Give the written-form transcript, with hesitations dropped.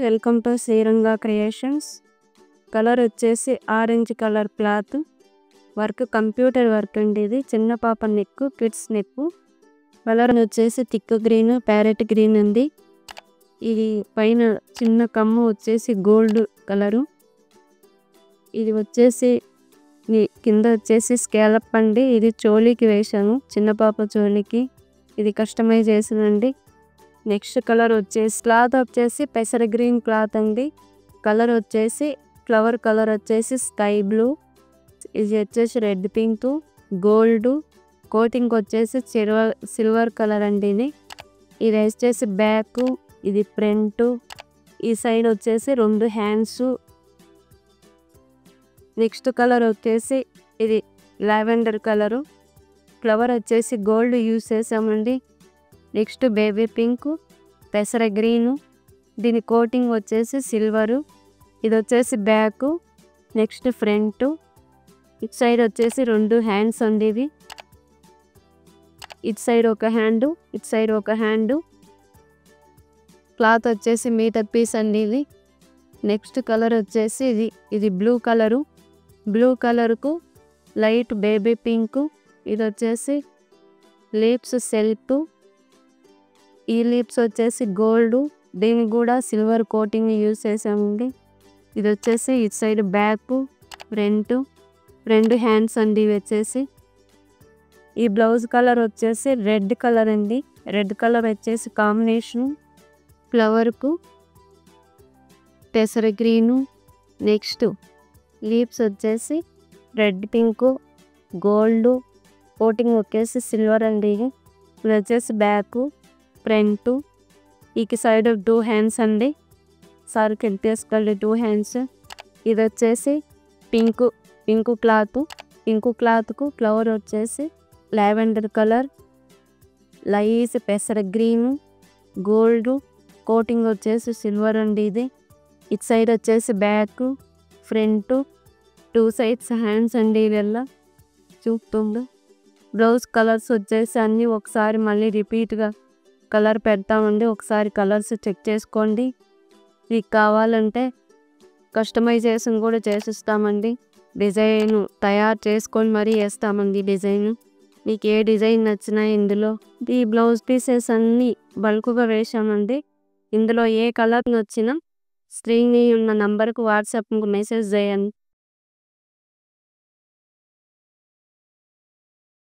Welcome to Sriranga creations. Colour వచ్చేసి orange colour cloth work, computer work అండి. ఇది చిన్న పాప నెక్, కిడ్స్ నెక్. కలర్ వచ్చేసి థిక్ గ్రీన్, ప్యారెట్ గ్రీన్ ఉంది. ఇది పైన చిన్న కమ్ము వచ్చేసి గోల్డ్ కలరు. ఇది వచ్చేసి కింద వచ్చేసి స్కేలప్ అండి. ఇది చోలీకి వేసాను, చిన్న పాప చోలీకి. ఇది కస్టమైజ్ చేసానండి. నెక్స్ట్ కలర్ వచ్చేసి క్లాత్ వచ్చేసి పెసర గ్రీన్ క్లాత్ అండి. కలర్ వచ్చేసి ఫ్లవర్ కలర్ వచ్చేసి స్కై బ్లూ. ఇది వచ్చేసి రెడ్ పింక్, గోల్డ్ కోటింగ్ వచ్చేసి సిల్వర్ కలర్ అండి. ఇది వచ్చేసి బ్యాక్, ఇది ఫ్రంట్. ఈ సైడ్ వచ్చేసి 2 హ్యాండ్స్. నెక్స్ట్ కలర్ వచ్చేసి ఇది లావెండర్ కలరు. ఫ్లవర్ వచ్చేసి గోల్డ్ యూస్ చేసామండి. నెక్స్ట్ బేబీ పింక్, పెసర గ్రీను. దీని కోటింగ్ వచ్చేసి సిల్వరు. ఇది వచ్చేసి బ్యాక్, నెక్స్ట్ ఫ్రంట్. ఇటు సైడ్ వచ్చేసి 2 హ్యాండ్స్ అండి. ఇవి ఇటు సైడ్ ఒక హ్యాండ్, ఇటు సైడ్ ఒక హ్యాండ్. క్లాత్ వచ్చేసి మీటర్ పీస్ అండి ఇది. నెక్స్ట్ కలర్ వచ్చేసి ఇది బ్లూ కలరు. బ్లూ కలర్కు లైట్ బేబీ పింక్. ఇది వచ్చేసి లీప్స్ సెల్ఫ్. ఈ లీప్స్ వచ్చేసి గోల్డ్, దీనికి కూడా సిల్వర్ కోటింగ్ యూస్ చేసామండి. ఇది వచ్చేసి ఇటు సైడ్ బ్యాక్, ఫ్రంట్. 2 హ్యాండ్స్ అండి ఇవి వచ్చేసి. ఈ బ్లౌజ్ కలర్ వచ్చేసి రెడ్ కలర్ అండి. రెడ్ కలర్ వచ్చేసి కాంబినేషన్ ఫ్లవర్కు పెసర గ్రీను. నెక్స్ట్ లీప్స్ వచ్చేసి రెడ్ పింక్, గోల్డ్ కోటింగ్ వచ్చేసి సిల్వర్ అండి. ఇది వచ్చేసి బ్యాక్, ఫ్రంట్. ఈ సైడ్ 2 హ్యాండ్స్ అండి. సార్కి తీసుకోండి 2 హ్యాండ్స్. ఇది వచ్చేసి పింక్ క్లాత్. పింక్ క్లాత్కు ఫ్లవర్ వచ్చేసి లావెండర్ కలర్, లైస్ పెసర గ్రీన్, గోల్డ్ కోటింగ్ వచ్చేసి సిల్వర్ అండి. ఇది ఇటు సైడ్ వచ్చేసి బ్యాక్, ఫ్రంట్. 2 సైడ్స్ హ్యాండ్స్ అండి. ఇవెల్లా చూపుతుండు. బ్లౌజ్ కలర్స్ వచ్చేసి అన్నీ ఒకసారి మళ్ళీ రిపీట్గా కలర్ పెడతామండి. ఒకసారి కలర్స్ చెక్ చేసుకోండి. మీకు కావాలంటే కస్టమైజేషన్ కూడా చేసిస్తామండి. డిజైన్ తయారు చేసుకొని మరీ వేస్తామండి డిజైన్. మీకు ఏ డిజైన్ నచ్చినా ఇందులో. ఈ బ్లౌజ్ పీసెస్ అన్నీ బల్క్గా వేసామండి. ఇందులో ఏ కలర్ నచ్చినా స్క్రీన్ ఉన్న నంబర్కు వాట్సాప్కు మెసేజ్ చేయండి.